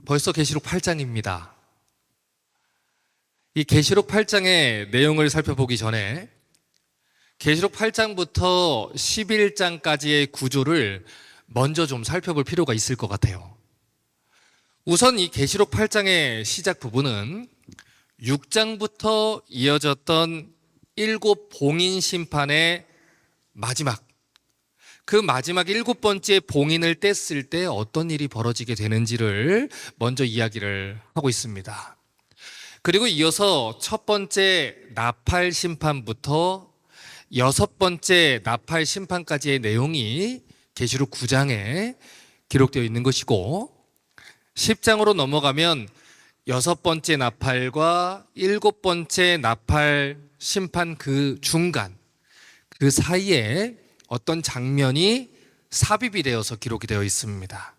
벌써 계시록 8장입니다. 이 계시록 8장의 내용을 살펴보기 전에 계시록 8장부터 11장까지의 구조를 먼저 좀 살펴볼 필요가 있을 것 같아요. 우선 이 계시록 8장의 시작 부분은 6장부터 이어졌던 7봉인 심판의 마지막, 그 마지막 7번째 봉인을 뗐을 때 어떤 일이 벌어지게 되는지를 먼저 이야기를 하고 있습니다. 그리고 이어서 첫 번째 나팔 심판부터 6번째 나팔 심판까지의 내용이 계시록 9장에 기록되어 있는 것이고, 10장으로 넘어가면 6번째 나팔과 7번째 나팔 심판 그 중간, 그 사이에 어떤 장면이 삽입이 되어서 기록이 되어 있습니다.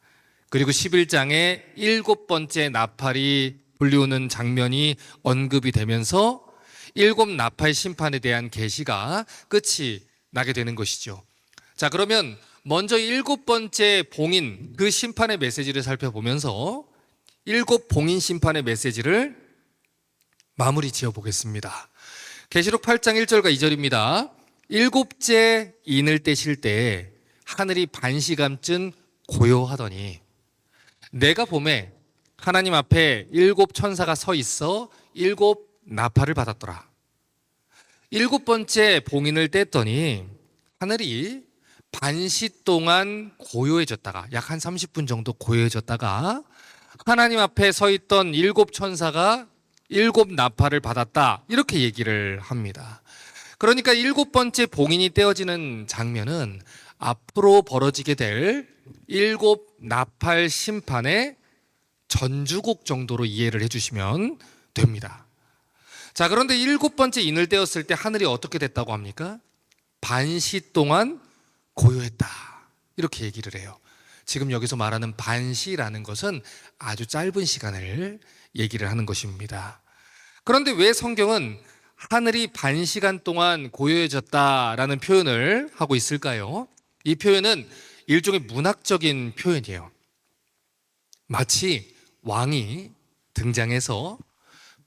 그리고 11장에 7번째 나팔이 불리우는 장면이 언급이 되면서 7 나팔 심판에 대한 계시가 끝이 나게 되는 것이죠. 자, 그러면 먼저 7번째 봉인, 그 심판의 메시지를 살펴보면서 7 봉인 심판의 메시지를 마무리 지어 보겠습니다. 계시록 8장 1절과 2절입니다. 7째 인을 떼실 때 하늘이 반시간쯤 고요하더니 내가 보매 하나님 앞에 7 천사가 서 있어 7 나팔을 받았더라. 7번째 봉인을 뗐더니 하늘이 반시 동안 고요해졌다가, 약 한 30분 정도 고요해졌다가 하나님 앞에 서 있던 7 천사가 7 나팔을 받았다, 이렇게 얘기를 합니다. 그러니까 7번째 봉인이 떼어지는 장면은 앞으로 벌어지게 될 7 나팔 심판의 전주곡 정도로 이해를 해주시면 됩니다. 자, 그런데 7번째 인을 떼었을 때 하늘이 어떻게 됐다고 합니까? 반시 동안 고요했다, 이렇게 얘기를 해요. 지금 여기서 말하는 반시라는 것은 아주 짧은 시간을 얘기를 하는 것입니다. 그런데 왜 성경은 하늘이 반시간 동안 고요해졌다라는 표현을 하고 있을까요? 이 표현은 일종의 문학적인 표현이에요. 마치 왕이 등장해서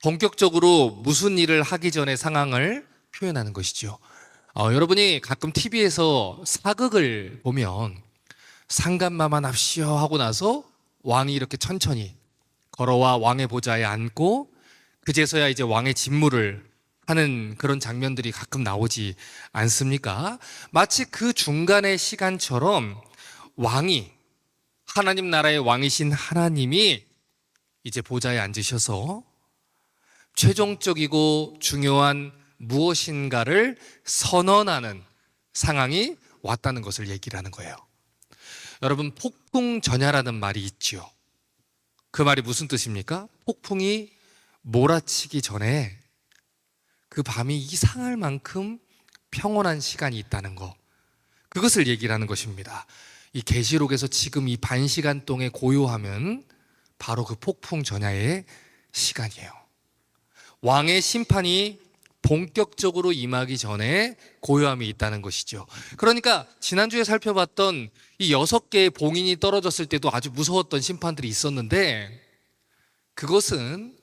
본격적으로 무슨 일을 하기 전에 상황을 표현하는 것이죠. 여러분이 가끔 TV에서 사극을 보면 상감마마납시오 하고 나서 왕이 이렇게 천천히 걸어와 왕의 보좌에 앉고 그제서야 이제 왕의 직무를 하는 그런 장면들이 가끔 나오지 않습니까? 마치 그 중간의 시간처럼 왕이, 하나님 나라의 왕이신 하나님이 이제 보좌에 앉으셔서 최종적이고 중요한 무엇인가를 선언하는 상황이 왔다는 것을 얘기를 하는 거예요. 여러분, 폭풍전야라는 말이 있죠. 그 말이 무슨 뜻입니까? 폭풍이 몰아치기 전에 그 밤이 이상할 만큼 평온한 시간이 있다는 거, 그것을 얘기를 하는 것입니다. 이 계시록에서 지금 이 반시간 동의 고요함은 바로 그 폭풍전야의 시간이에요. 왕의 심판이 본격적으로 임하기 전에 고요함이 있다는 것이죠. 그러니까 지난주에 살펴봤던 이 6개의 봉인이 떨어졌을 때도 아주 무서웠던 심판들이 있었는데 그것은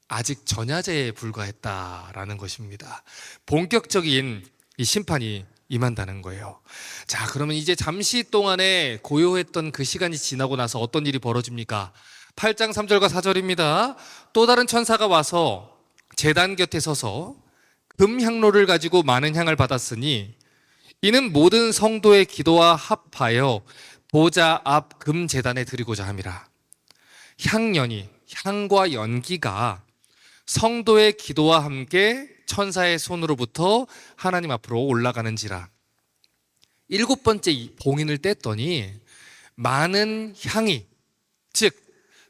아직 전야제에 불과했다라는 것입니다. 본격적인 이 심판이 임한다는 거예요. 자, 그러면 이제 잠시 동안에 고요했던 그 시간이 지나고 나서 어떤 일이 벌어집니까? 8장 3절과 4절입니다. 또 다른 천사가 와서 제단 곁에 서서 금향로를 가지고 많은 향을 받았으니 이는 모든 성도의 기도와 합하여 보좌 앞 금제단에 드리고자 함이라. 향연이, 향과 연기가 성도의 기도와 함께 천사의 손으로부터 하나님 앞으로 올라가는지라. 7번째 봉인을 뗐더니 많은 향이, 즉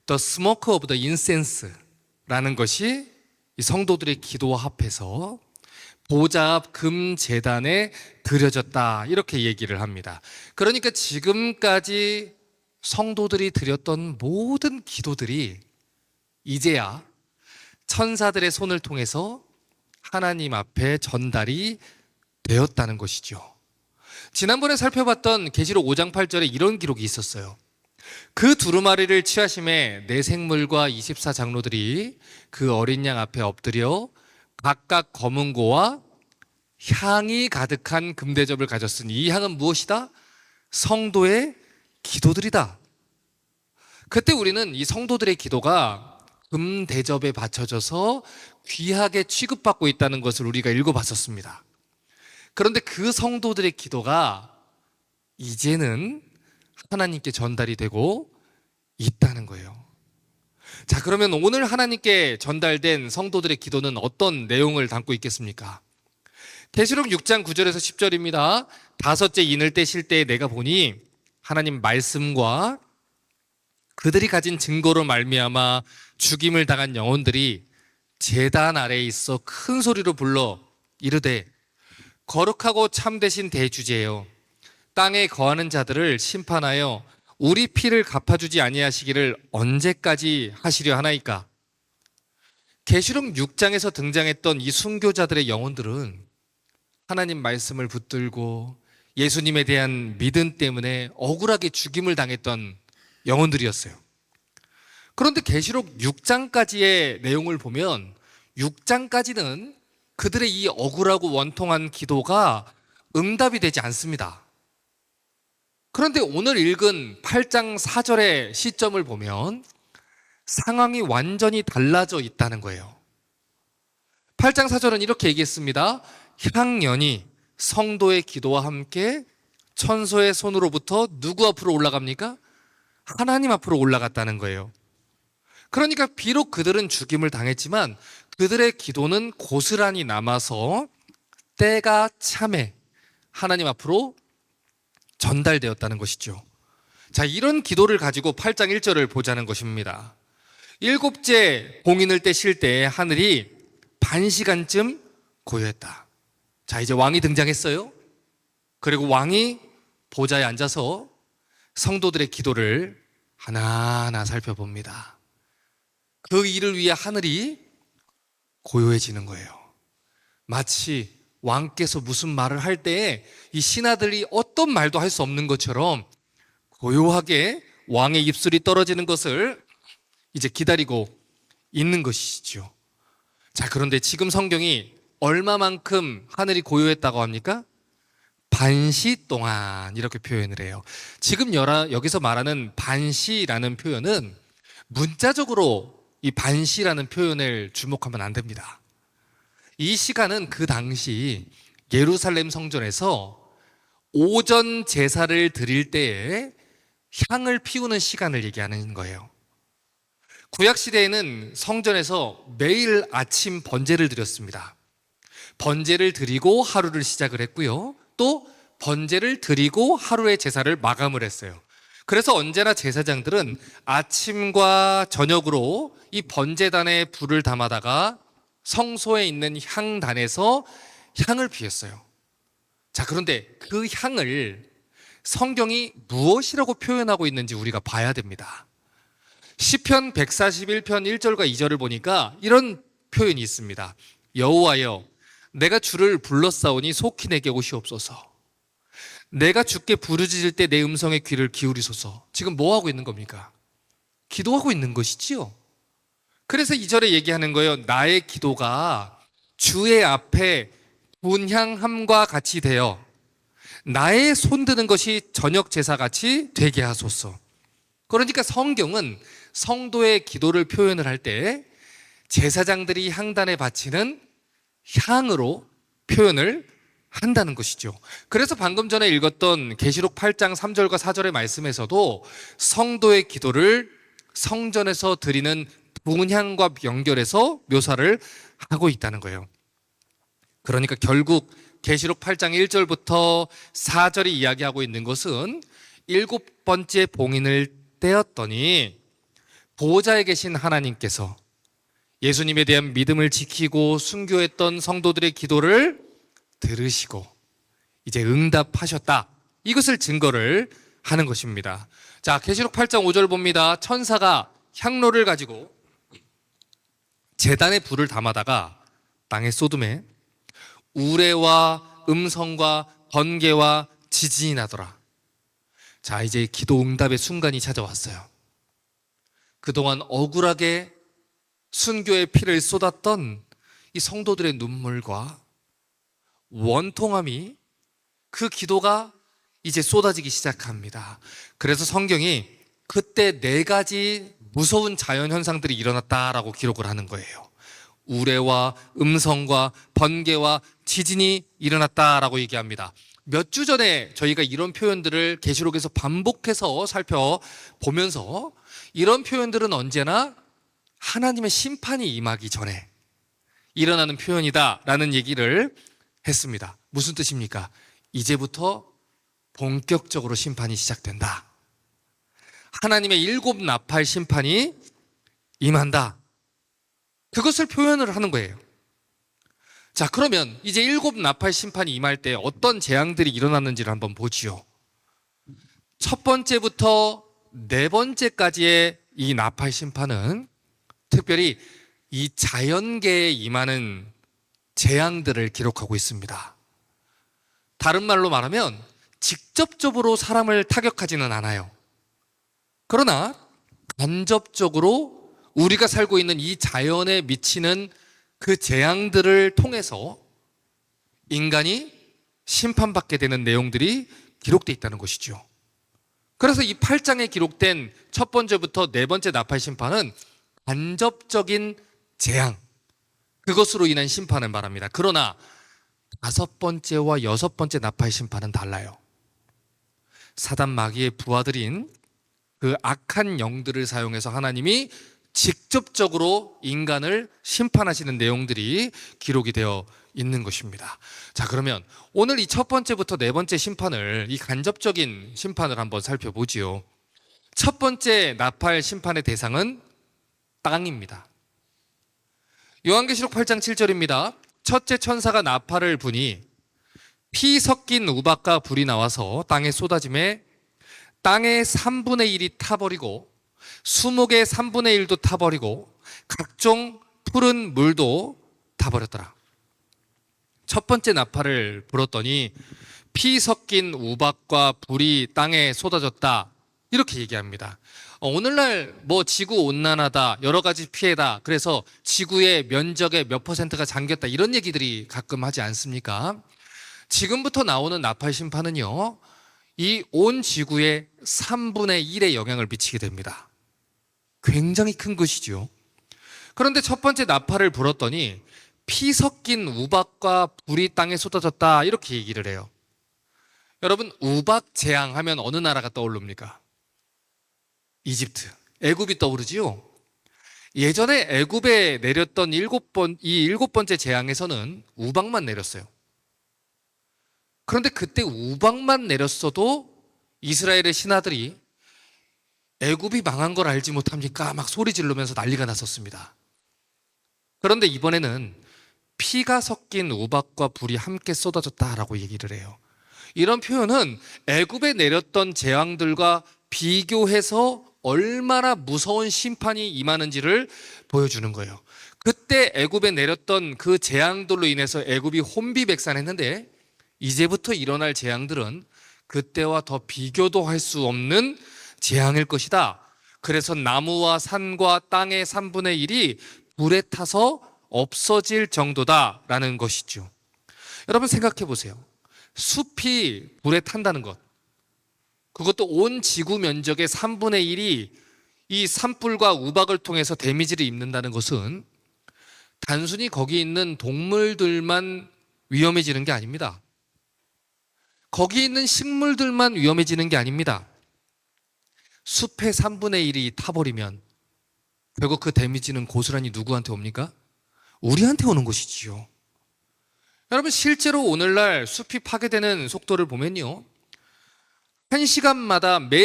The smoke of the incense라는 것이 이 성도들의 기도와 합해서 보좌 앞 금제단에 드려졌다, 이렇게 얘기를 합니다. 그러니까 지금까지 성도들이 드렸던 모든 기도들이 이제야 천사들의 손을 통해서 하나님 앞에 전달이 되었다는 것이죠. 지난번에 살펴봤던 계시록 5장 8절에 이런 기록이 있었어요. 그 두루마리를 취하심에 네 생물과 24장로들이 그 어린 양 앞에 엎드려 각각 검은고와 향이 가득한 금대접을 가졌으니 이 향은 무엇이다? 성도의 기도들이다. 그때 우리는 이 성도들의 기도가 금대접에 받쳐져서 귀하게 취급받고 있다는 것을 우리가 읽어봤었습니다. 그런데 그 성도들의 기도가 이제는 하나님께 전달이 되고 있다는 거예요. 자, 그러면 오늘 하나님께 전달된 성도들의 기도는 어떤 내용을 담고 있겠습니까? 계시록 6장 9절에서 10절입니다. 다섯째 인을 떼실 때 내가 보니 하나님 말씀과 그들이 가진 증거로 말미암아 죽임을 당한 영혼들이 제단 아래에 있어 큰 소리로 불러 이르되 거룩하고 참되신 대주제여 땅에 거하는 자들을 심판하여 우리 피를 갚아주지 아니하시기를 언제까지 하시려 하나이까? 계시록 6장에서 등장했던 이 순교자들의 영혼들은 하나님 말씀을 붙들고 예수님에 대한 믿음 때문에 억울하게 죽임을 당했던 영혼들이었어요. 그런데 계시록 6장까지의 내용을 보면 6장까지는 그들의 이 억울하고 원통한 기도가 응답이 되지 않습니다. 그런데 오늘 읽은 8장 4절의 시점을 보면 상황이 완전히 달라져 있다는 거예요. 8장 4절은 이렇게 얘기했습니다. 향연이 성도의 기도와 함께 천소의 손으로부터 누구 앞으로 올라갑니까? 하나님 앞으로 올라갔다는 거예요. 그러니까 비록 그들은 죽임을 당했지만 그들의 기도는 고스란히 남아서 때가 참에 하나님 앞으로 전달되었다는 것이죠. 자, 이런 기도를 가지고 8장 1절을 보자는 것입니다. 일곱째 봉인을 떼실 때 하늘이 반시간쯤 고요했다. 자, 이제 왕이 등장했어요. 그리고 왕이 보좌에 앉아서 성도들의 기도를 하나하나 살펴봅니다. 그 일을 위해 하늘이 고요해지는 거예요. 마치 왕께서 무슨 말을 할 때에 이 신하들이 어떤 말도 할 수 없는 것처럼 고요하게 왕의 입술이 떨어지는 것을 이제 기다리고 있는 것이죠. 자, 그런데 지금 성경이 얼마만큼 하늘이 고요했다고 합니까? 반시 동안 이렇게 표현을 해요. 지금 여기서 말하는 반시라는 표현은 문자적으로 이 반시라는 표현을 주목하면 안 됩니다. 이 시간은 그 당시 예루살렘 성전에서 오전 제사를 드릴 때에 향을 피우는 시간을 얘기하는 거예요. 구약시대에는 성전에서 매일 아침 번제를 드렸습니다. 번제를 드리고 하루를 시작을 했고요. 또 번제를 드리고 하루의 제사를 마감을 했어요. 그래서 언제나 제사장들은 아침과 저녁으로 이 번제단에 불을 담아다가 성소에 있는 향단에서 향을 피웠어요. 자, 그런데 그 향을 성경이 무엇이라고 표현하고 있는지 우리가 봐야 됩니다. 시편 141편 1절과 2절을 보니까 이런 표현이 있습니다. 여호와여, 내가 주를 불렀사오니 속히 내게 오시옵소서. 내가 주께 부르짖을 때 내 음성에 귀를 기울이소서. 지금 뭐 하고 있는 겁니까? 기도하고 있는 것이지요. 그래서 2절에 얘기하는 거예요. 나의 기도가 주의 앞에 분향함과 같이 되어 나의 손드는 것이 저녁 제사같이 되게 하소서. 그러니까 성경은 성도의 기도를 표현을 할 때 제사장들이 향단에 바치는 향으로 표현을 한다는 것이죠. 그래서 방금 전에 읽었던 계시록 8장 3절과 4절의 말씀에서도 성도의 기도를 성전에서 드리는 분향과 연결해서 묘사를 하고 있다는 거예요. 그러니까 결국 계시록 8장 1절부터 4절이 이야기하고 있는 것은 7번째 봉인을 떼었더니 보호자에 계신 하나님께서 예수님에 대한 믿음을 지키고 순교했던 성도들의 기도를 들으시고 이제 응답하셨다. 이것을 증거를 하는 것입니다. 자, 계시록 8장 5절 봅니다. 천사가 향로를 가지고 제단에 불을 담아다가 땅에 쏟음에 우레와 음성과 번개와 지진이 나더라. 자, 이제 기도 응답의 순간이 찾아왔어요. 그동안 억울하게 순교의 피를 쏟았던 이 성도들의 눈물과 원통함이, 그 기도가 이제 쏟아지기 시작합니다. 그래서 성경이 그때 4가지 무서운 자연현상들이 일어났다라고 기록을 하는 거예요. 우레와 음성과 번개와 지진이 일어났다라고 얘기합니다. 몇 주 전에 저희가 이런 표현들을 계시록에서 반복해서 살펴보면서, 이런 표현들은 언제나 하나님의 심판이 임하기 전에 일어나는 표현이다라는 얘기를 했습니다. 무슨 뜻입니까? 이제부터 본격적으로 심판이 시작된다. 하나님의 7 나팔 심판이 임한다. 그것을 표현을 하는 거예요. 자, 그러면 이제 7 나팔 심판이 임할 때 어떤 재앙들이 일어났는지를 한번 보지요. 첫 번째부터 4번째까지의 이 나팔 심판은 특별히 이 자연계에 임하는 재앙들을 기록하고 있습니다. 다른 말로 말하면 직접적으로 사람을 타격하지는 않아요. 그러나 간접적으로 우리가 살고 있는 이 자연에 미치는 그 재앙들을 통해서 인간이 심판받게 되는 내용들이 기록되어 있다는 것이죠. 그래서 이 8장에 기록된 첫 번째부터 4번째 나팔 심판은 간접적인 재앙, 그것으로 인한 심판을 말합니다. 그러나 5번째와 6번째 나팔 심판은 달라요. 사단 마귀의 부하들인 그 악한 영들을 사용해서 하나님이 직접적으로 인간을 심판하시는 내용들이 기록이 되어 있는 것입니다. 자, 그러면 오늘 이 첫 번째부터 4번째 심판을, 이 간접적인 심판을 한번 살펴보지요. 첫 번째 나팔 심판의 대상은 땅입니다. 요한계시록 8장 7절입니다. 첫째 천사가 나팔을 부니 피 섞인 우박과 불이 나와서 땅에 쏟아짐에 땅의 3분의 1이 타버리고 수목의 3분의 1도 타버리고 각종 푸른 물도 타버렸더라. 첫 번째 나팔을 불었더니 피 섞인 우박과 불이 땅에 쏟아졌다, 이렇게 얘기합니다. 오늘날 지구 온난화다, 여러 가지 피해다, 그래서 지구의 면적의 몇 %가 잠겼다, 이런 얘기들이 가끔 하지 않습니까? 지금부터 나오는 나팔 심판은요, 이 온 지구의 3분의 1의 영향을 미치게 됩니다. 굉장히 큰 것이죠. 그런데 첫 번째 나팔을 불었더니 피 섞인 우박과 불이 땅에 쏟아졌다, 이렇게 얘기를 해요. 여러분, 우박 재앙 하면 어느 나라가 떠오릅니까? 이집트, 애굽이 떠오르지요. 예전에 애굽에 내렸던 이 7번째 재앙에서는 우박만 내렸어요. 그런데 그때 우박만 내렸어도 이스라엘의 신하들이 애굽이 망한 걸 알지 못합니까? 막 소리 지르면서 난리가 났었습니다. 그런데 이번에는 피가 섞인 우박과 불이 함께 쏟아졌다라고 얘기를 해요. 이런 표현은 애굽에 내렸던 재앙들과 비교해서 얼마나 무서운 심판이 임하는지를 보여주는 거예요. 그때 애굽에 내렸던 그 재앙들로 인해서 애굽이 혼비백산했는데, 이제부터 일어날 재앙들은 그때와 더 비교도 할 수 없는 재앙일 것이다. 그래서 나무와 산과 땅의 3분의 1이 불에 타서 없어질 정도다라는 것이죠. 여러분, 생각해 보세요. 숲이 불에 탄다는 것, 그것도 온 지구 면적의 3분의 1이 이 산불과 우박을 통해서 데미지를 입는다는 것은 단순히 거기 있는 동물들만 위험해지는 게 아닙니다. 거기 있는 식물들만 위험해지는 게 아닙니다. 숲의 3분의 1이 타버리면 결국 그 데미지는 고스란히 누구한테 옵니까? 우리한테 오는 것이지요. 여러분, 실제로 오늘날 숲이 파괴되는 속도를 보면요, 매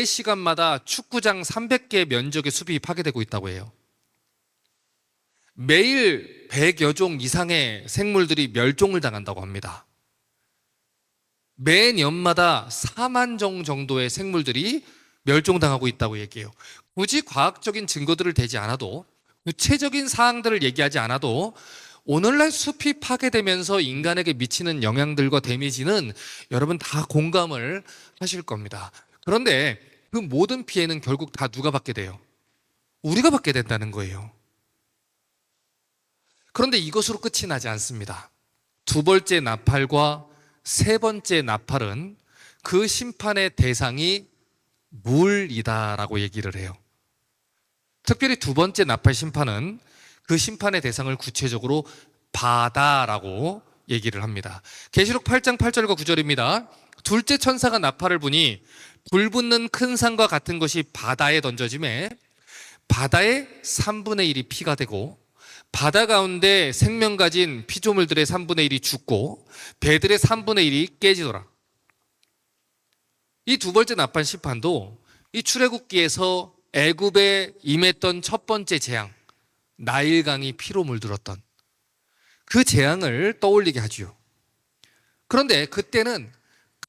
시간마다 축구장 300개 면적의 숲이 파괴되고 있다고 해요. 매일 100여 종 이상의 생물들이 멸종을 당한다고 합니다. 매년마다 4만 종 정도의 생물들이 멸종당하고 있다고 얘기해요. 굳이 과학적인 증거들을 대지 않아도, 구체적인 사항들을 얘기하지 않아도 오늘날 숲이 파괴되면서 인간에게 미치는 영향들과 데미지는 여러분 다 공감을 하실 겁니다. 그런데 그 모든 피해는 결국 다 누가 받게 돼요? 우리가 받게 된다는 거예요. 그런데 이것으로 끝이 나지 않습니다. 두 번째 나팔과 세 번째 나팔은 그 심판의 대상이 물이다라고 얘기를 해요. 특별히 두 번째 나팔 심판은 그 심판의 대상을 구체적으로 바다라고 얘기를 합니다. 계시록 8장 8절과 9절입니다. 둘째 천사가 나팔을 부니 불붙는 큰 산과 같은 것이 바다에 던져짐에 바다의 3분의 1이 피가 되고 바다 가운데 생명 가진 피조물들의 3분의 1이 죽고 배들의 3분의 1이 깨지더라. 이 두 번째 나팔 심판도 이 출애굽기에서 애굽에 임했던 첫 번째 재앙, 나일강이 피로 물들었던 그 재앙을 떠올리게 하지요. 그런데 그때는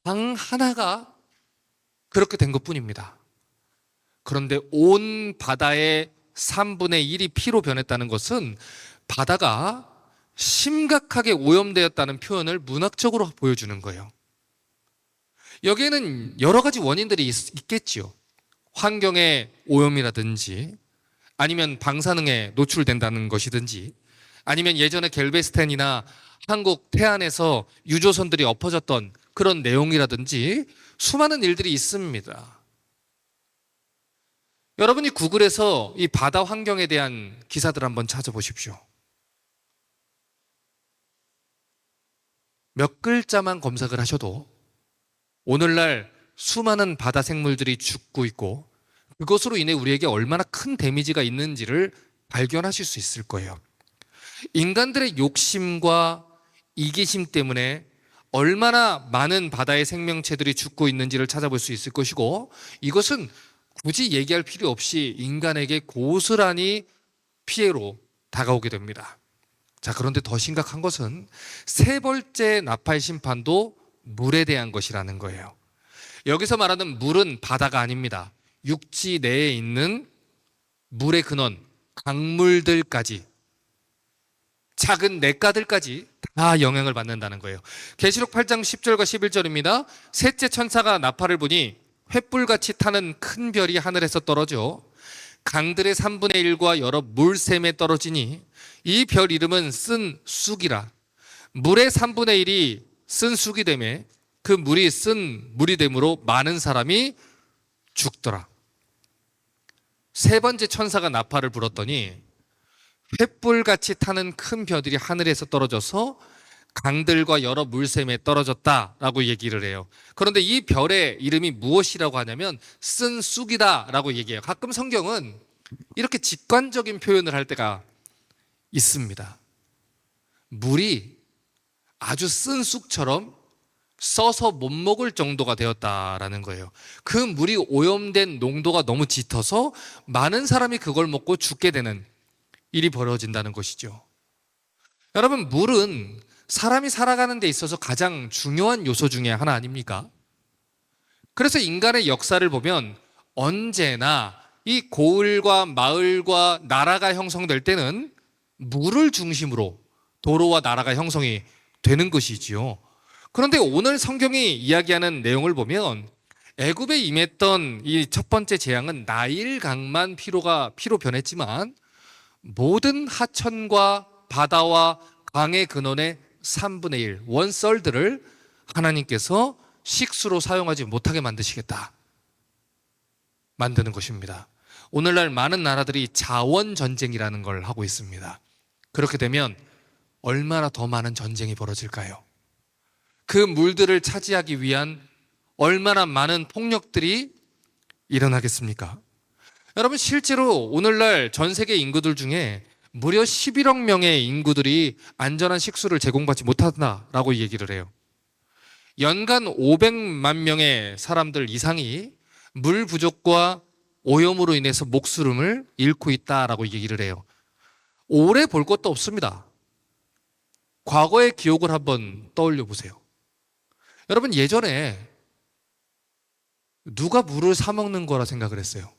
강 하나가 그렇게 된 것뿐입니다. 그런데 온 바다의 3분의 1이 피로 변했다는 것은 바다가 심각하게 오염되었다는 표현을 문학적으로 보여주는 거예요. 여기에는 여러 가지 원인들이 있겠지요. 환경의 오염이라든지 아니면 방사능에 노출된다는 것이든지 아니면 예전에 갤베스텐이나 한국 태안에서 유조선들이 엎어졌던 그런 내용이라든지 수많은 일들이 있습니다. 여러분이 구글에서 이 바다 환경에 대한 기사들 한번 찾아보십시오. 몇 글자만 검색을 하셔도 오늘날 수많은 바다 생물들이 죽고 있고 그것으로 인해 우리에게 얼마나 큰 데미지가 있는지를 발견하실 수 있을 거예요. 인간들의 욕심과 이기심 때문에 얼마나 많은 바다의 생명체들이 죽고 있는지를 찾아볼 수 있을 것이고 이것은 굳이 얘기할 필요 없이 인간에게 고스란히 피해로 다가오게 됩니다. 자, 그런데 더 심각한 것은 세 번째 나팔 심판도 물에 대한 것이라는 거예요. 여기서 말하는 물은 바다가 아닙니다. 육지 내에 있는 물의 근원, 강물들까지 작은 냇가들까지 다 영향을 받는다는 거예요. 계시록 8장 10절과 11절입니다. 셋째 천사가 나팔을 부니 횃불같이 타는 큰 별이 하늘에서 떨어져 강들의 3분의 1과 여러 물샘에 떨어지니 이 별 이름은 쓴 쑥이라. 물의 3분의 1이 쓴 쑥이 되매 그 물이 쓴 물이 되므로 많은 사람이 죽더라. 세 번째 천사가 나팔을 불었더니 횃불같이 타는 큰 별들이 하늘에서 떨어져서 강들과 여러 물샘에 떨어졌다라고 얘기를 해요. 그런데 이 별의 이름이 무엇이라고 하냐면 쓴 쑥이다라고 얘기해요. 가끔 성경은 이렇게 직관적인 표현을 할 때가 있습니다. 물이 아주 쓴 쑥처럼 써서 못 먹을 정도가 되었다라는 거예요. 그 물이 오염된 농도가 너무 짙어서 많은 사람이 그걸 먹고 죽게 되는 일이 벌어진다는 것이죠. 여러분, 물은 사람이 살아가는 데 있어서 가장 중요한 요소 중에 하나 아닙니까? 그래서 인간의 역사를 보면 언제나 이 고을과 마을과 나라가 형성될 때는 물을 중심으로 도로와 나라가 형성이 되는 것이지요. 그런데 오늘 성경이 이야기하는 내용을 보면 애굽에 임했던 이 첫 번째 재앙은 나일강만 피로 변했지만 모든 하천과 바다와 강의 근원의 3분의 1, 원썰들을 하나님께서 식수로 사용하지 못하게 만드시겠다. 만드는 것입니다. 오늘날 많은 나라들이 자원 전쟁이라는 걸 하고 있습니다. 그렇게 되면 얼마나 더 많은 전쟁이 벌어질까요? 그 물들을 차지하기 위한 얼마나 많은 폭력들이 일어나겠습니까? 여러분, 실제로 오늘날 전 세계 인구들 중에 무려 11억 명의 인구들이 안전한 식수를 제공받지 못한다라고 얘기를 해요. 연간 500만 명의 사람들 이상이 물 부족과 오염으로 인해서 목숨을 잃고 있다라고 얘기를 해요. 오래 볼 것도 없습니다. 과거의 기억을 한번 떠올려 보세요. 여러분, 예전에 누가 물을 사 먹는 거라 생각을 했어요?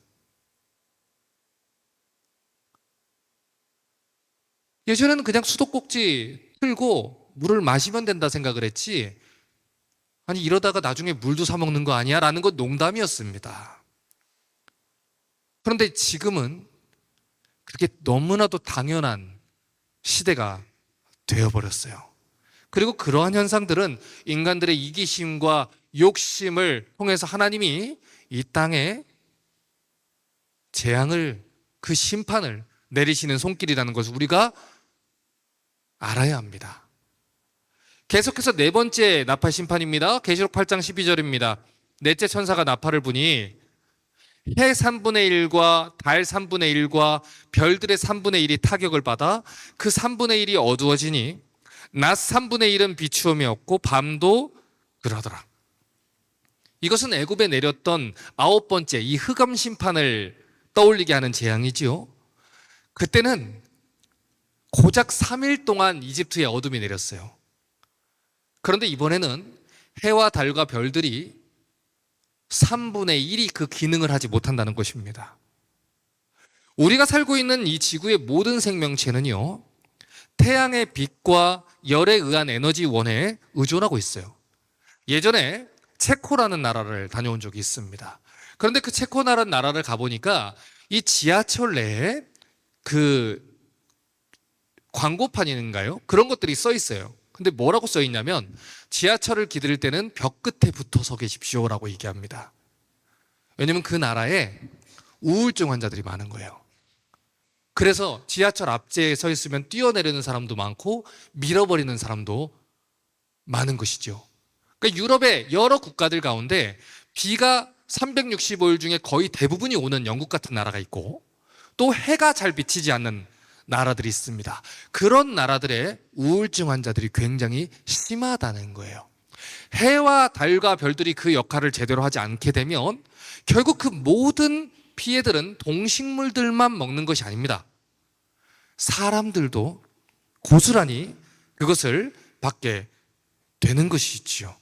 예전에는 그냥 수도꼭지 틀고 물을 마시면 된다 생각을 했지 아니 이러다가 나중에 물도 사 먹는 거 아니야? 라는 건 농담이었습니다. 그런데 지금은 그게 너무나도 당연한 시대가 되어버렸어요. 그리고 그러한 현상들은 인간들의 이기심과 욕심을 통해서 하나님이 이 땅에 재앙을, 그 심판을 내리시는 손길이라는 것을 우리가 알아야 합니다. 계속해서 네 번째 나팔 심판입니다. 계시록 8장 12절입니다. 넷째 천사가 나팔을 부니 해 3분의 1과 달 3분의 1과 별들의 3분의 1이 타격을 받아 그 3분의 1이 어두워지니 낮 3분의 1은 비추음이 없고 밤도 그러더라. 이것은 애굽에 내렸던 9번째 이 흑암 심판을 떠올리게 하는 재앙이지요. 그때는 고작 3일 동안 이집트에 어둠이 내렸어요. 그런데 이번에는 해와 달과 별들이 3분의 1이 그 기능을 하지 못한다는 것입니다. 우리가 살고 있는 이 지구의 모든 생명체는요, 태양의 빛과 열에 의한 에너지원에 의존하고 있어요. 예전에 체코라는 나라를 다녀온 적이 있습니다. 그런데 그 체코라는 나라를 가보니까 이 지하철 내에 그 광고판인가요? 그런 것들이 써 있어요. 근데 뭐라고 써 있냐면 지하철을 기다릴 때는 벽 끝에 붙어서 계십시오라고 얘기합니다. 왜냐면 그 나라에 우울증 환자들이 많은 거예요. 그래서 지하철 앞재에 서 있으면 뛰어내리는 사람도 많고 밀어버리는 사람도 많은 것이죠. 그러니까 유럽의 여러 국가들 가운데 비가 365일 중에 거의 대부분이 오는 영국 같은 나라가 있고 또 해가 잘 비치지 않는 나라들이 있습니다. 그런 나라들의 우울증 환자들이 굉장히 심하다는 거예요. 해와 달과 별들이 그 역할을 제대로 하지 않게 되면 결국 그 모든 피해들은 동식물들만 먹는 것이 아닙니다. 사람들도 고스란히 그것을 받게 되는 것이지요.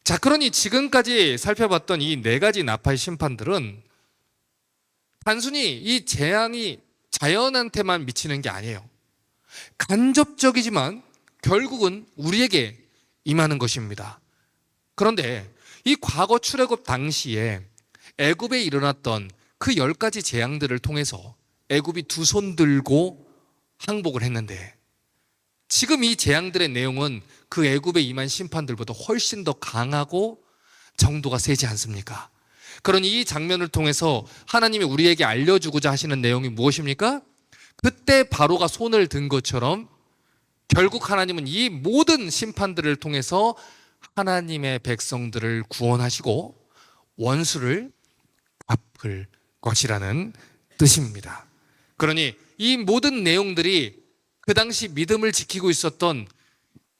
자, 그러니 지금까지 살펴봤던 이 네 가지 나팔 심판들은 단순히 이 재앙이 자연한테만 미치는 게 아니에요. 간접적이지만 결국은 우리에게 임하는 것입니다. 그런데 이 과거 출애굽 당시에 애굽에 일어났던 그 10가지 재앙들을 통해서 애굽이 두 손 들고 항복을 했는데 지금 이 재앙들의 내용은 그 애굽에 임한 심판들보다 훨씬 더 강하고 정도가 세지 않습니까? 그러니 이 장면을 통해서 하나님이 우리에게 알려주고자 하시는 내용이 무엇입니까? 그때 바로가 손을 든 것처럼 결국 하나님은 이 모든 심판들을 통해서 하나님의 백성들을 구원하시고 원수를 갚을 것이라는 뜻입니다. 그러니 이 모든 내용들이 그 당시 믿음을 지키고 있었던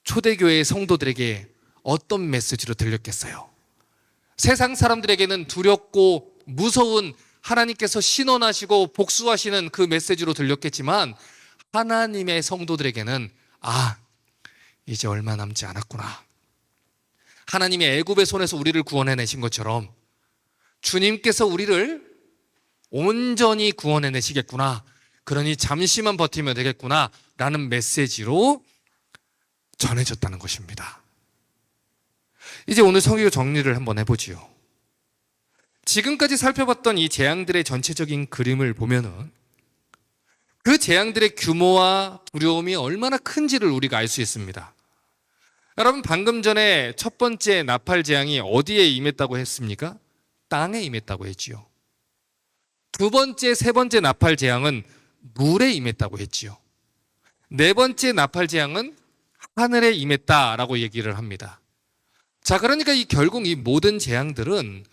초대교회의 성도들에게 어떤 메시지로 들렸겠어요? 세상 사람들에게는 두렵고 무서운 하나님께서 신원하시고 복수하시는 그 메시지로 들렸겠지만 하나님의 성도들에게는 이제 얼마 남지 않았구나. 하나님이 애굽의 손에서 우리를 구원해내신 것처럼 주님께서 우리를 온전히 구원해내시겠구나. 그러니 잠시만 버티면 되겠구나 라는 메시지로 전해졌다는 것입니다. 이제 오늘 설교 정리를 한번 해보지요. 지금까지 살펴봤던 이 재앙들의 전체적인 그림을 보면은 그 재앙들의 규모와 두려움이 얼마나 큰지를 우리가 알 수 있습니다. 여러분, 방금 전에 첫 번째 나팔 재앙이 어디에 임했다고 했습니까? 땅에 임했다고 했지요. 두 번째, 세 번째 나팔 재앙은 물에 임했다고 했지요. 네 번째 나팔 재앙은 하늘에 임했다라고 얘기를 합니다. 자, 그러니까 결국 이 모든 재앙들은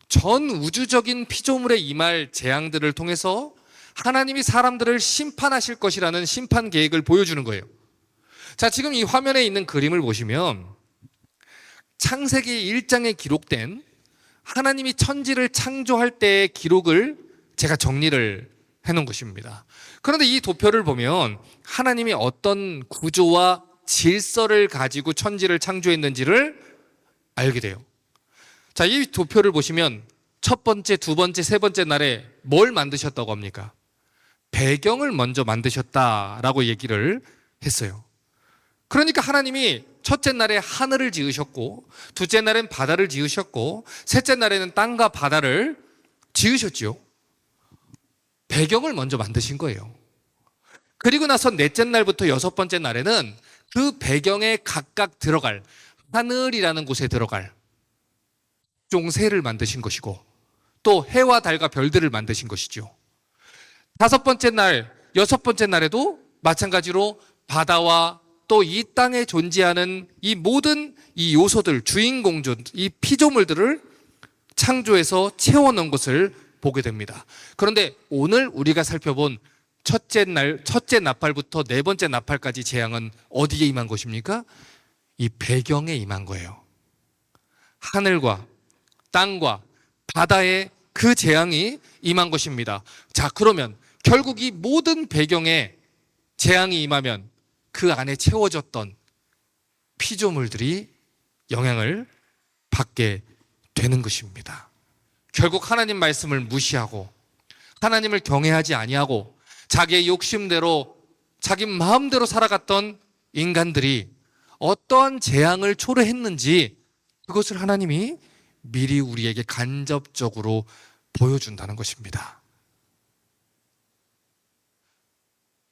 전 우주적인 피조물에 임할 재앙들을 통해서 하나님이 사람들을 심판하실 것이라는 심판 계획을 보여주는 거예요. 자, 지금 이 화면에 있는 그림을 보시면 창세기 1장에 기록된 하나님이 천지를 창조할 때의 기록을 제가 정리를 해놓은 것입니다. 그런데 이 도표를 보면 하나님이 어떤 구조와 질서를 가지고 천지를 창조했는지를 알게 돼요. 자, 이 도표를 보시면 첫 번째, 두 번째, 세 번째 날에 뭘 만드셨다고 합니까? 배경을 먼저 만드셨다라고 얘기를 했어요. 그러니까 하나님이 첫째 날에 하늘을 지으셨고, 둘째 날엔 바다를 지으셨고, 셋째 날에는 땅과 바다를 지으셨죠. 배경을 먼저 만드신 거예요. 그리고 나서 넷째 날부터 여섯 번째 날에는 그 배경에 각각 들어갈, 하늘이라는 곳에 들어갈 종새를 만드신 것이고, 또 해와 달과 별들을 만드신 것이죠. 다섯 번째 날, 여섯 번째 날에도 마찬가지로 바다와 또 이 땅에 존재하는 이 모든 이 요소들, 주인공들, 이 피조물들을 창조해서 채워넣은 것을 보게 됩니다. 그런데 오늘 우리가 살펴본 첫째 나팔부터 네 번째 나팔까지 재앙은 어디에 임한 것입니까? 이 배경에 임한 거예요. 하늘과 땅과 바다에 그 재앙이 임한 것입니다. 자, 그러면 결국 이 모든 배경에 재앙이 임하면 그 안에 채워졌던 피조물들이 영향을 받게 되는 것입니다. 결국 하나님 말씀을 무시하고 하나님을 경외하지 아니하고 자기의 욕심대로 자기 마음대로 살아갔던 인간들이 어떠한 재앙을 초래했는지 그것을 하나님이 미리 우리에게 간접적으로 보여준다는 것입니다.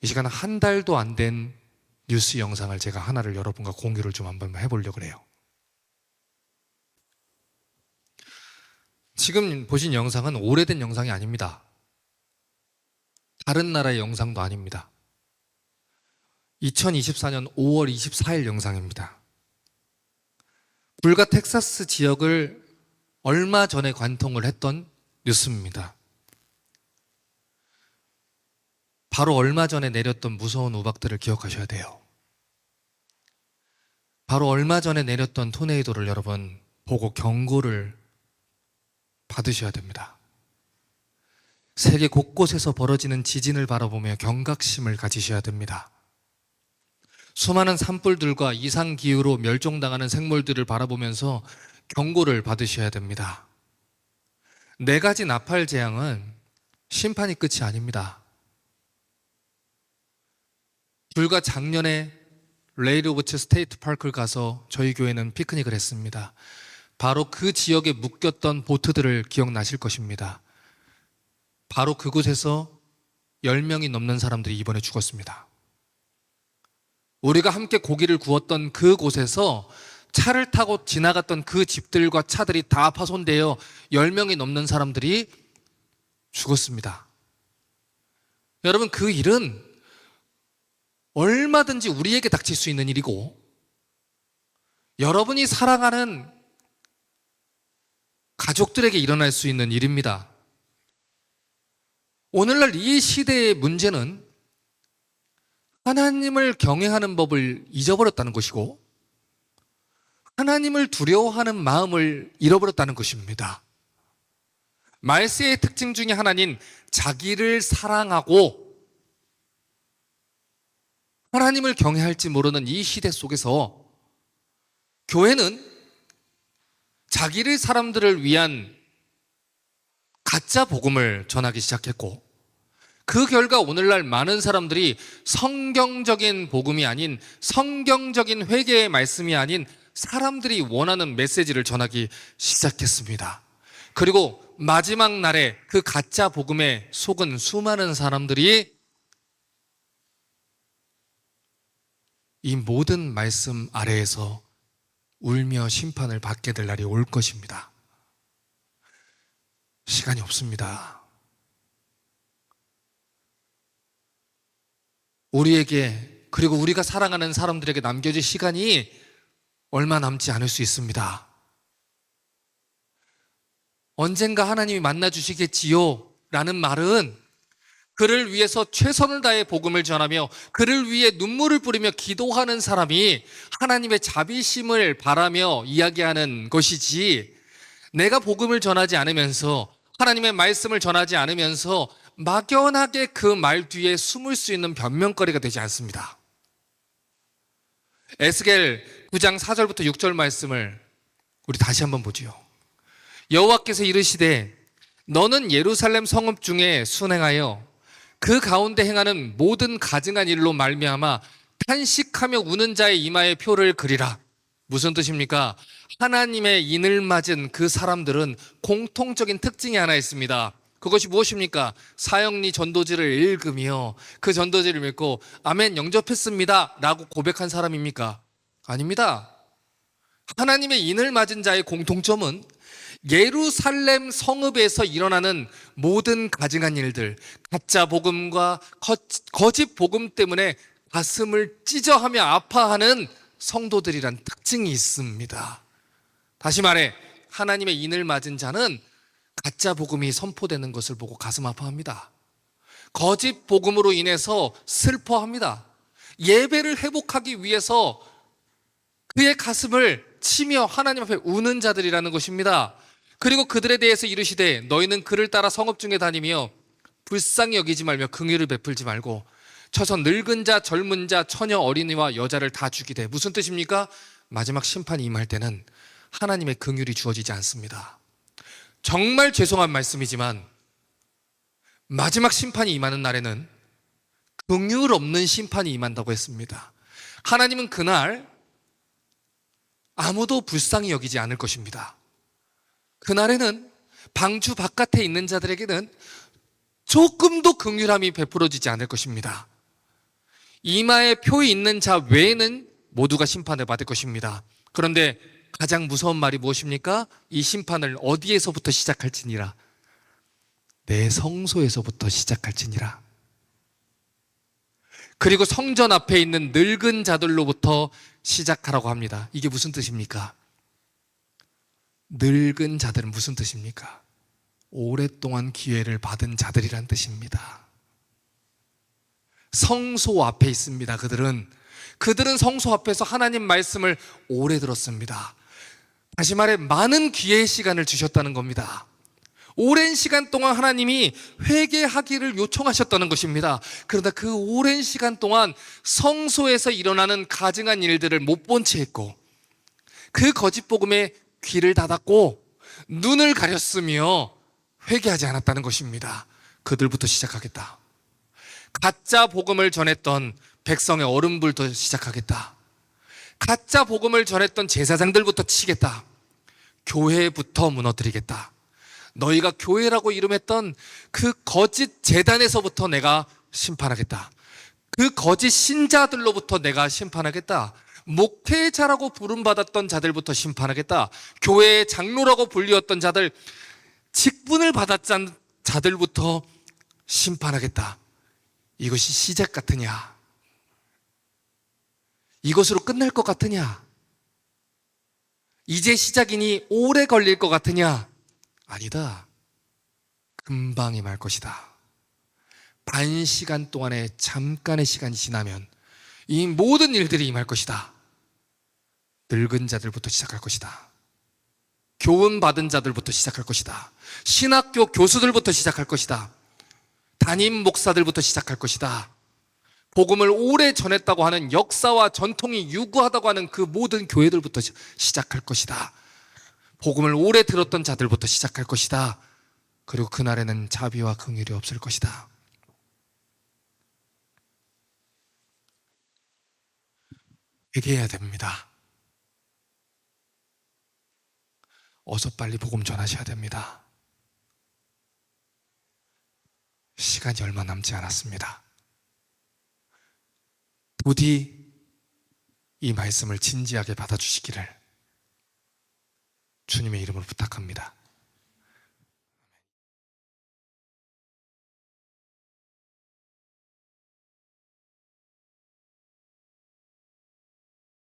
이 시간 한 달도 안 된 뉴스 영상을 제가 하나를 여러분과 공유를 좀 한번 해보려고 해요. 지금 보신 영상은 오래된 영상이 아닙니다. 다른 나라의 영상도 아닙니다. 2024년 5월 24일 영상입니다. 불과 텍사스 지역을 얼마 전에 관통을 했던 뉴스입니다. 바로 얼마 전에 내렸던 무서운 우박들을 기억하셔야 돼요. 바로 얼마 전에 내렸던 토네이도를 여러분 보고 경고를 받으셔야 됩니다. 세계 곳곳에서 벌어지는 지진을 바라보며 경각심을 가지셔야 됩니다. 수많은 산불들과 이상기후로 멸종당하는 생물들을 바라보면서 경고를 받으셔야 됩니다. 네 가지 나팔 재앙은 심판이 끝이 아닙니다. 불과 작년에 레이드오브츠 스테이트 파크를 가서 저희 교회는 피크닉을 했습니다. 바로 그 지역에 묶였던 보트들을 기억나실 것입니다. 바로 그곳에서 10명이 넘는 사람들이 이번에 죽었습니다. 우리가 함께 고기를 구웠던 그곳에서 차를 타고 지나갔던 그 집들과 차들이 다 파손되어 10명이 넘는 사람들이 죽었습니다. 여러분, 그 일은 얼마든지 우리에게 닥칠 수 있는 일이고 여러분이 사랑하는 가족들에게 일어날 수 있는 일입니다. 오늘날 이 시대의 문제는 하나님을 경외하는 법을 잊어버렸다는 것이고 하나님을 두려워하는 마음을 잃어버렸다는 것입니다. 말세의 특징 중에 하나는 자기를 사랑하고 하나님을 경외할지 모르는 이 시대 속에서 교회는 자기를 사람들을 위한 가짜 복음을 전하기 시작했고 그 결과 오늘날 많은 사람들이 성경적인 복음이 아닌 성경적인 회개의 말씀이 아닌 사람들이 원하는 메시지를 전하기 시작했습니다. 그리고 마지막 날에 그 가짜 복음에 속은 수많은 사람들이 이 모든 말씀 아래에서 울며 심판을 받게 될 날이 올 것입니다. 시간이 없습니다. 우리에게 그리고 우리가 사랑하는 사람들에게 남겨질 시간이 얼마 남지 않을 수 있습니다. 언젠가 하나님이 만나주시겠지요 라는 말은 그를 위해서 최선을 다해 복음을 전하며 그를 위해 눈물을 뿌리며 기도하는 사람이 하나님의 자비심을 바라며 이야기하는 것이지 내가 복음을 전하지 않으면서 하나님의 말씀을 전하지 않으면서 막연하게 그 말 뒤에 숨을 수 있는 변명거리가 되지 않습니다. 에스겔 9장 4절부터 6절 말씀을 우리 다시 한번 보지요. 여호와께서 이르시되 너는 예루살렘 성읍 중에 순행하여 그 가운데 행하는 모든 가증한 일로 말미암아 탄식하며 우는 자의 이마에 표를 그리라. 무슨 뜻입니까? 하나님의 인을 맞은 그 사람들은 공통적인 특징이 하나 있습니다. 그것이 무엇입니까? 사형리 전도지를 읽으며 그 전도지를 읽고 아멘 영접했습니다 라고 고백한 사람입니까? 아닙니다. 하나님의 인을 맞은 자의 공통점은 예루살렘 성읍에서 일어나는 모든 가증한 일들, 가짜 복음과 거짓 복음 때문에 가슴을 찢어하며 아파하는 성도들이란 특징이 있습니다. 다시 말해 하나님의 인을 맞은 자는 가짜 복음이 선포되는 것을 보고 가슴 아파합니다. 거짓 복음으로 인해서 슬퍼합니다. 예배를 회복하기 위해서 그의 가슴을 치며 하나님 앞에 우는 자들이라는 것입니다. 그리고 그들에 대해서 이르시되 너희는 그를 따라 성읍 중에 다니며 불쌍히 여기지 말며 긍휼을 베풀지 말고 쳐서 늙은 자, 젊은 자, 처녀, 어린이와 여자를 다 죽이되. 무슨 뜻입니까? 마지막 심판이 임할 때는 하나님의 긍휼이 주어지지 않습니다. 정말 죄송한 말씀이지만 마지막 심판이 임하는 날에는 긍휼 없는 심판이 임한다고 했습니다. 하나님은 그날 아무도 불쌍히 여기지 않을 것입니다. 그날에는 방주 바깥에 있는 자들에게는 조금도 긍휼함이 베풀어지지 않을 것입니다. 이마에 표이 있는 자 외에는 모두가 심판을 받을 것입니다. 그런데 가장 무서운 말이 무엇입니까? 이 심판을 어디에서부터 시작할지니라. 내 성소에서부터 시작할지니라. 그리고 성전 앞에 있는 늙은 자들로부터 시작하라고 합니다. 이게 무슨 뜻입니까? 늙은 자들은 무슨 뜻입니까? 오랫동안 기회를 받은 자들이란 뜻입니다. 성소 앞에 있습니다. 그들은 성소 앞에서 하나님 말씀을 오래 들었습니다. 다시 말해 많은 기회의 시간을 주셨다는 겁니다. 오랜 시간 동안 하나님이 회개하기를 요청하셨다는 것입니다. 그러나 그 오랜 시간 동안 성소에서 일어나는 가증한 일들을 못 본 채 했고 그 거짓 복음에 귀를 닫았고 눈을 가렸으며 회개하지 않았다는 것입니다. 그들부터 시작하겠다. 가짜 복음을 전했던 백성의 어른부터 시작하겠다. 가짜 복음을 전했던 제사장들부터 치겠다. 교회부터 무너뜨리겠다. 너희가 교회라고 이름했던 그 거짓 재단에서부터 내가 심판하겠다. 그 거짓 신자들로부터 내가 심판하겠다. 목회자라고 부름받았던 자들부터 심판하겠다. 교회의 장로라고 불리웠던 자들, 직분을 받았던 자들부터 심판하겠다. 이것이 시작 같으냐? 이것으로 끝날 것 같으냐? 이제 시작이니 오래 걸릴 것 같으냐? 아니다. 금방 임할 것이다. 반 시간 동안의 잠깐의 시간이 지나면 이 모든 일들이 임할 것이다. 늙은 자들부터 시작할 것이다. 교훈 받은 자들부터 시작할 것이다. 신학교 교수들부터 시작할 것이다. 담임 목사들부터 시작할 것이다. 복음을 오래 전했다고 하는 역사와 전통이 유구하다고 하는 그 모든 교회들부터 시작할 것이다. 복음을 오래 들었던 자들부터 시작할 것이다. 그리고 그날에는 자비와 긍휼이 없을 것이다. 회개해야 됩니다. 어서 빨리 복음 전하셔야 됩니다. 시간이 얼마 남지 않았습니다. 부디 이 말씀을 진지하게 받아주시기를 주님의 이름으로 부탁합니다.